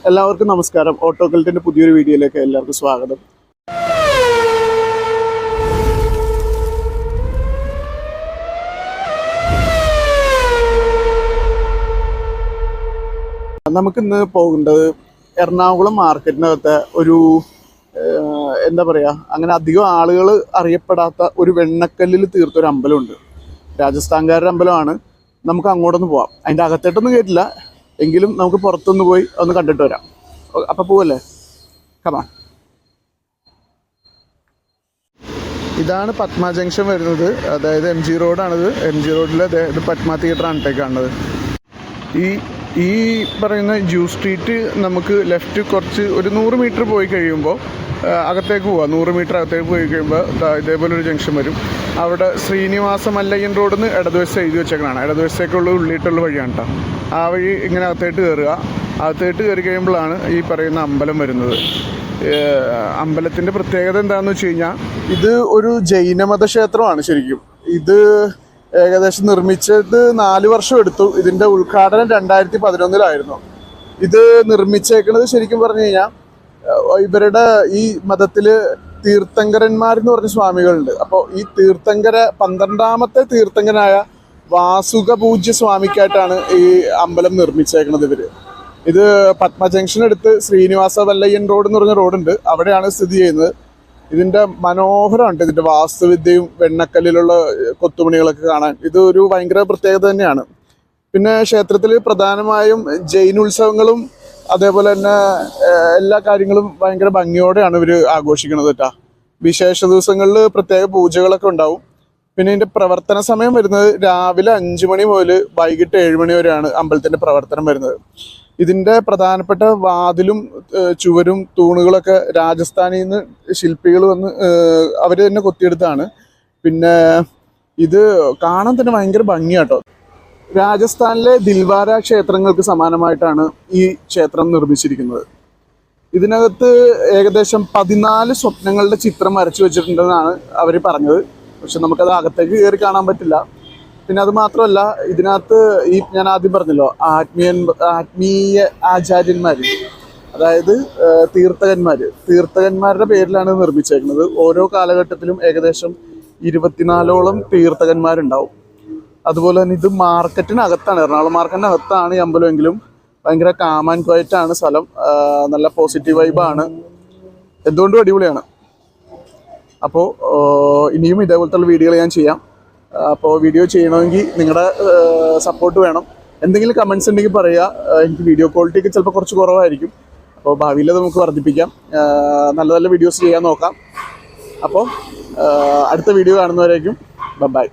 എല്ലാവർക്കും നമസ്കാരം. ഓട്ടോകൾട്ടിൻ്റെ പുതിയൊരു വീഡിയോയിലേക്ക് എല്ലാവർക്കും സ്വാഗതം. നമുക്കിന്ന് പോകേണ്ടത് എറണാകുളം മാർക്കറ്റിനകത്തെ ഒരു എന്താ പറയുക, അങ്ങനെ അധികം ആളുകൾ അറിയപ്പെടാത്ത ഒരു വെണ്ണക്കല്ലിൽ തീർത്തൊരു അമ്പലമുണ്ട്. രാജസ്ഥാൻകാരുടെ അമ്പലമാണ്. നമുക്ക് അങ്ങോട്ടൊന്ന് പോവാം. അതിൻ്റെ അകത്തോട്ടൊന്നും കേട്ടില്ല, എങ്കിലും നമുക്ക് പുറത്തുനിന്ന് പോയി ഒന്ന് കണ്ടിട്ട് വരാം. അപ്പം പോവല്ലേ? കമാ. ഇതാണ് പത്മ ജംഗ്ഷൻ വരുന്നത്, അതായത് MG റോഡാണിത്. MG റോഡിൽ ഇത് പത്മ തിയേറ്ററാണ് ഇട്ടേ കാണുന്നത്. ഈ പറയുന്ന ജൂ സ്ട്രീറ്റ് നമുക്ക് ലെഫ്റ്റ് കുറച്ച് ഒരു 100 മീറ്റർ പോയി കഴിയുമ്പോൾ അകത്തേക്ക് പോവാം. 100 മീറ്റർ അകത്തേക്ക് പോയി കഴിയുമ്പോൾ ഇതേപോലെ ഒരു ജംഗ്ഷൻ വരും. അവിടെ ശ്രീനിവാസ മല്ലയ്യൻ റോഡിൽ നിന്ന് ഇടതുവശം എഴുതി വെച്ചേക്കാണ്. ഇടതുവശത്തേക്കുള്ള ഉള്ളിയിട്ടുള്ള വഴിയാണ് കേട്ടോ. ആ വഴി ഇങ്ങനെ അകത്തേട്ട് കയറുക. അകത്തേട്ട് കയറി കഴിയുമ്പോഴാണ് ഈ പറയുന്ന അമ്പലം വരുന്നത്. അമ്പലത്തിൻ്റെ പ്രത്യേകത എന്താണെന്ന് വെച്ച് കഴിഞ്ഞാൽ, ഇത് ഒരു ജൈനമത ക്ഷേത്രമാണ് ശരിക്കും. ഇത് ഏകദേശം നിർമ്മിച്ചത് 4 വർഷം എടുത്തു. ഇതിൻ്റെ ഉദ്ഘാടനം 2011 ഇത് നിർമ്മിച്ചേക്കുന്നത് ശരിക്കും പറഞ്ഞു കഴിഞ്ഞാൽ, ഇവരുടെ ഈ മതത്തിൽ തീർത്ഥങ്കരന്മാരെന്ന് പറഞ്ഞ സ്വാമികളുണ്ട്. അപ്പോൾ ഈ 12ാമത്തെ തീർത്ഥങ്കനായ വാസുക പൂജ്യ സ്വാമിക്കായിട്ടാണ് ഈ അമ്പലം നിർമ്മിച്ചേക്കുന്നത് ഇവർ. ഇത് പത്മ ജംഗ്ഷൻ എടുത്ത് ശ്രീനിവാസ വല്ലയ്യൻ റോഡ് എന്ന് പറഞ്ഞ റോഡുണ്ട്, അവിടെയാണ് സ്ഥിതി ചെയ്യുന്നത്. ഇതിൻ്റെ മനോഹരമുണ്ട്, ഇതിൻ്റെ വാസ്തുവിദ്യയും വെണ്ണക്കല്ലിലുള്ള കൊത്തുപണികളൊക്കെ കാണാൻ. ഇത് ഒരു ഭയങ്കര പ്രത്യേകത തന്നെയാണ്. പിന്നെ ക്ഷേത്രത്തിൽ പ്രധാനമായും ജൈനുത്സവങ്ങളും അതേപോലെ തന്നെ എല്ലാ കാര്യങ്ങളും ഭയങ്കര ഭംഗിയോടെയാണ് ഇവർ ആഘോഷിക്കുന്നത് കേട്ടോ. വിശേഷ ദിവസങ്ങളിൽ പ്രത്യേക പൂജകളൊക്കെ ഉണ്ടാവും. പിന്നെ ഇതിൻ്റെ പ്രവർത്തന സമയം വരുന്നത് രാവിലെ 5 മണി മുതൽ വൈകിട്ട് 7 മണി വരെയാണ് അമ്പലത്തിൻ്റെ പ്രവർത്തനം വരുന്നത്. ഇതിൻ്റെ പ്രധാനപ്പെട്ട വാതിലും ചുവരും തൂണുകളൊക്കെ രാജസ്ഥാനിൽ നിന്ന് ശില്പികൾ വന്ന് അവർ തന്നെ കൊത്തിയെടുത്താണ്. പിന്നെ ഇത് കാണാൻ തന്നെ ഭയങ്കര ഭംഗിയാട്ടോ. രാജസ്ഥാനിലെ ദിൽവാര ക്ഷേത്രങ്ങൾക്ക് സമാനമായിട്ടാണ് ഈ ക്ഷേത്രം നിർമ്മിച്ചിരിക്കുന്നത്. ഇതിനകത്ത് ഏകദേശം 14 സ്വപ്നങ്ങളുടെ ചിത്രം വരച്ചു വെച്ചിട്ടുണ്ടെന്നാണ് അവർ പറഞ്ഞത്. പക്ഷെ നമുക്കത് അകത്തേക്ക് കയറി കാണാൻ പറ്റില്ല. പിന്നെ അത് മാത്രമല്ല, ഇതിനകത്ത് ഈ ഞാൻ ആദ്യം പറഞ്ഞല്ലോ, ആത്മീയ ആചാര്യന്മാർ, അതായത് തീർത്ഥകന്മാരുടെ പേരിലാണ് നിർമ്മിച്ചേക്കുന്നത്. ഓരോ കാലഘട്ടത്തിലും ഏകദേശം 24ഓളം തീർത്ഥകന്മാരുണ്ടാവും. അതുപോലെ തന്നെ ഇത് മാർക്കറ്റിനകത്താണ്, എറണാകുളം മാർക്കറ്റിനകത്താണ് ഈ അമ്പലമെങ്കിലും ഭയങ്കര കാം ആൻഡ് ക്വയറ്റ് ആണ് സ്ഥലം. നല്ല പോസിറ്റീവ് വൈബാണ്, എന്തുകൊണ്ടും അടിപൊളിയാണ്. അപ്പോൾ ഇനിയും ഇതേപോലത്തെ വീഡിയോകൾ ഞാൻ ചെയ്യാം. അപ്പോൾ വീഡിയോ ചെയ്യണമെങ്കിൽ നിങ്ങളുടെ സപ്പോർട്ട് വേണം. എന്തെങ്കിലും കമൻസ് ഉണ്ടെങ്കിൽ പറയുക. എനിക്ക് വീഡിയോ ക്വാളിറ്റിക്ക് ചിലപ്പോൾ കുറച്ച് കുറവായിരിക്കും, അപ്പോൾ ഭാവിയിൽ നമുക്ക് വർദ്ധിപ്പിക്കാം. നല്ല നല്ല വീഡിയോസ് ചെയ്യാൻ നോക്കാം. അപ്പോൾ അടുത്ത വീഡിയോ കാണുന്നവരേക്കും ബൈ.